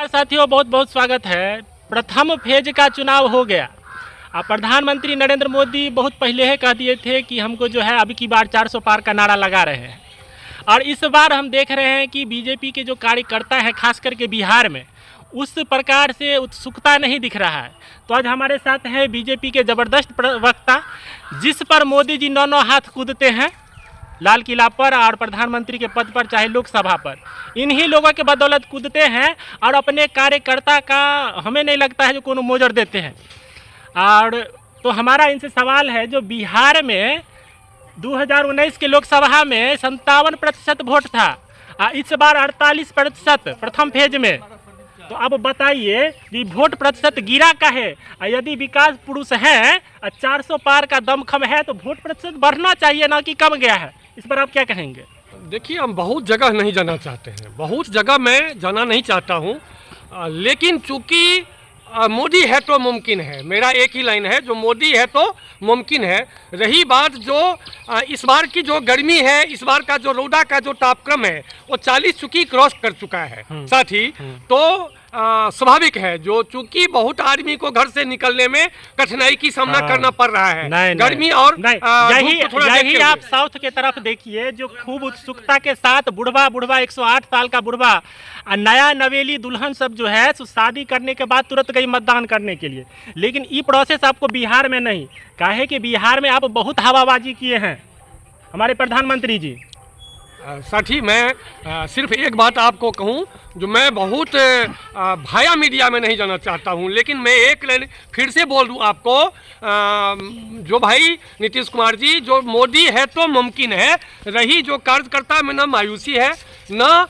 साथियों, बहुत बहुत स्वागत है। प्रथम फेज का चुनाव हो गया। प्रधानमंत्री नरेंद्र मोदी बहुत पहले ही कह दिए थे कि हमको जो है अब की बार 400 पार का नारा लगा रहे हैं। और इस बार हम देख रहे हैं कि बीजेपी के जो कार्यकर्ता हैं, खास करके बिहार में, उस प्रकार से उत्सुकता नहीं दिख रहा है। तो आज हमारे साथ है बीजेपी के ज़बरदस्त प्रवक्ता, जिस पर मोदी जी 9 हाथ कूदते हैं, लाल किला पर और प्रधानमंत्री के पद पर, चाहे लोकसभा पर। इन्हीं लोगों के बदौलत कूदते हैं और अपने कार्यकर्ता का हमें नहीं लगता है जो कोनो मोजर देते हैं। और तो हमारा इनसे सवाल है, जो बिहार में 2019 के लोकसभा में 57% वोट था, इस बार 48% प्रथम फेज में। तो अब बताइए कि वोट प्रतिशत गिरा का है, यदि विकास पुरुष हैं 400 पार का दमखम है तो वोट प्रतिशत बढ़ना चाहिए, ना कि कम गया है। इस पर आप क्या कहेंगे? देखिए, हम बहुत जगह नहीं जाना चाहते हैं, बहुत जगह मैं जाना नहीं चाहता हूं, लेकिन चूंकि मोदी है तो मुमकिन है। मेरा एक ही लाइन है, जो मोदी है तो मुमकिन है। रही बात जो इस बार की जो गर्मी है, इस बार का जो रौदा का जो तापक्रम है वो 40 चुकी क्रॉस कर चुका है। साथ ही तो स्वाभाविक है, जो चूंकि बहुत आदमी को घर से निकलने में कठिनाई की सामना करना पड़ रहा है। गर्मी और यही आप साउथ के तरफ देखिए, जो खूब उत्सुकता के साथ बुढ़वा 108 साल का बुढ़वा, नया नवेली दुल्हन सब जो है सो शादी करने के बाद तुरंत गई मतदान करने के लिए। लेकिन ये प्रोसेस आपको बिहार में नहीं, काहे कि बिहार में आप बहुत हवाबाजी किए हैं हमारे प्रधानमंत्री जी। साथी, मैं सिर्फ एक बात आपको कहूं, जो मैं बहुत भाया मीडिया में नहीं जाना चाहता हूं, लेकिन मैं एक लाइन फिर से बोल दूं आपको, जो भाई नीतीश कुमार जी, जो मोदी है तो मुमकिन है। रही जो कार्यकर्ता में न मायूसी है, न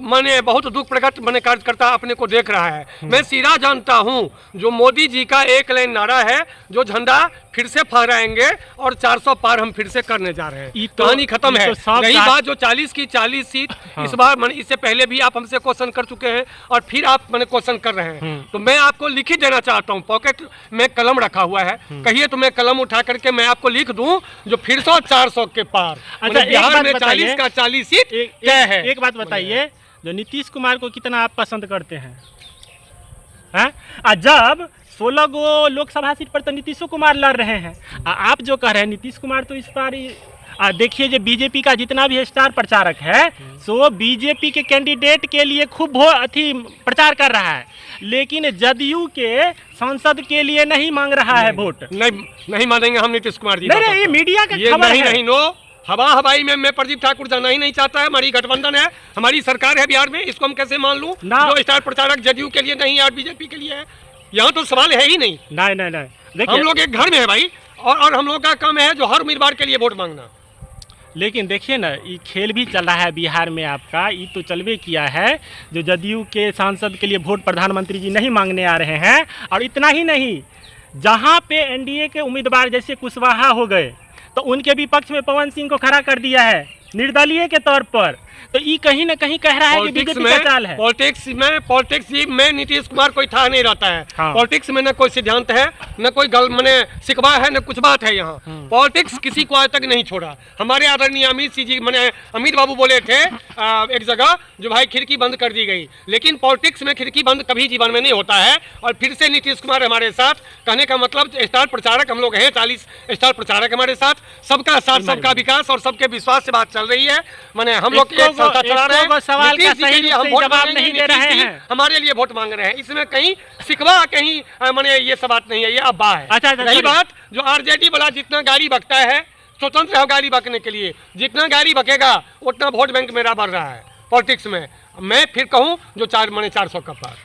मैंने बहुत दुख प्रकट मैंने कार्यकर्ता अपने को देख रहा है। मैं सीधा जानता हूं, जो मोदी जी का एक लाइन नारा है, जो झंडा फिर से फहराएंगे और 400 पार हम फिर से करने जा रहे हैं। कहानी खत्म है। रही बात जो 40 की 40 सीट, इस बार मैंने इससे पहले भी आप हमसे क्वेश्चन कर चुके हैं और फिर आप मैंने क्वेश्चन कर रहे हैं, तो मैं आपको लिखित देना चाहता हूं। पॉकेट में कलम रखा हुआ है, कहिए तो मैं कलम उठा करके मैं आपको लिख दूं, जो फिर से 400 के पार। अच्छा, बिहार में 40 का 40 सीट तय है। एक बात बताइए, जो नीतीश कुमार को कितना आप पसंद करते हैं? जब 16 गो लोकसभा सीट पर तो नीतीश कुमार लड़ रहे हैं, आप जो कह रहे हैं नीतीश कुमार तो इस बार देखिए, जो बीजेपी का जितना भी स्टार प्रचारक है, सो बीजेपी के कैंडिडेट के लिए खूब प्रचार कर रहा है, लेकिन जदयू के सांसद के लिए नहीं मांग रहा है वोट। नहीं मानेंगे हम नीतीश कुमार जी। नहीं, ये मीडिया का खबर है। नहीं, नो हवाई में मैं प्रदीप ठाकुर जाना ही नहीं चाहता है। हमारी गठबंधन है, हमारी सरकार है बिहार में, इसको हम कैसे मान लूं? जो स्टार प्रचारक जदयू के लिए नहीं है और बीजेपी के लिए है, यहाँ तो सवाल है ही नहीं। नहीं, हम लोग एक घर में है भाई, और हम लोग का काम है जो हर उम्मीदवार के लिए वोट मांगना। लेकिन देखिए ना, ये खेल भी चल रहा है बिहार में आपका। ये तो चलवे किया है, जो जदयू के सांसद के लिए वोट प्रधानमंत्री जी नहीं मांगने आ रहे हैं। और इतना ही नहीं, जहाँ पे एनडीए के उम्मीदवार जैसे कुशवाहा हो गए, तो उनके विपक्ष में पवन सिंह को खड़ा कर दिया है निर्दलीय के तौर पर। तो ये कहीं ना कहीं कह रहा है कि बीजेपी का चाल है। पॉलिटिक्स में नीतीश कुमार कोई था नहीं रहता है। पॉलिटिक्स में न कोई सिद्धांत है, न कोई मैंने सिकवा है, न कुछ बात है। यहाँ पॉलिटिक्स किसी को आज तक नहीं छोड़ा। हमारे आदरणीय अमित जी मैंने अमित बाबू बोले थे एक जगह, जो भाई खिड़की बंद कर दी गई, लेकिन पॉलिटिक्स में खिड़की बंद कभी जीवन में नहीं होता है। और फिर से नीतीश कुमार हमारे साथ, कहने का मतलब स्टार प्रचारक हम लोग हैं, 40 स्टार प्रचारक हमारे साथ, सबका साथ, सबका विकास और सबके विश्वास से बात चल रही है। मैंने हम लोग चला रहे हैं, सवाल का सही हम जवाब नहीं दे रहे हैं, हमारे लिए वोट मांग रहे हैं। इसमें कहीं सिकवा, कहीं मैंने ये सब बात नहीं है, ये अब्बा है। अच्छा, रही बात जो आरजेडी वाला जितना गाड़ी बकता है, स्वतंत्र है गाड़ी बकने के लिए, जितना गाड़ी बकेगा उतना वोट बैंक मेरा बढ़ रहा है पॉलिटिक्स में। मैं फिर कहूँ जो 400 का पार।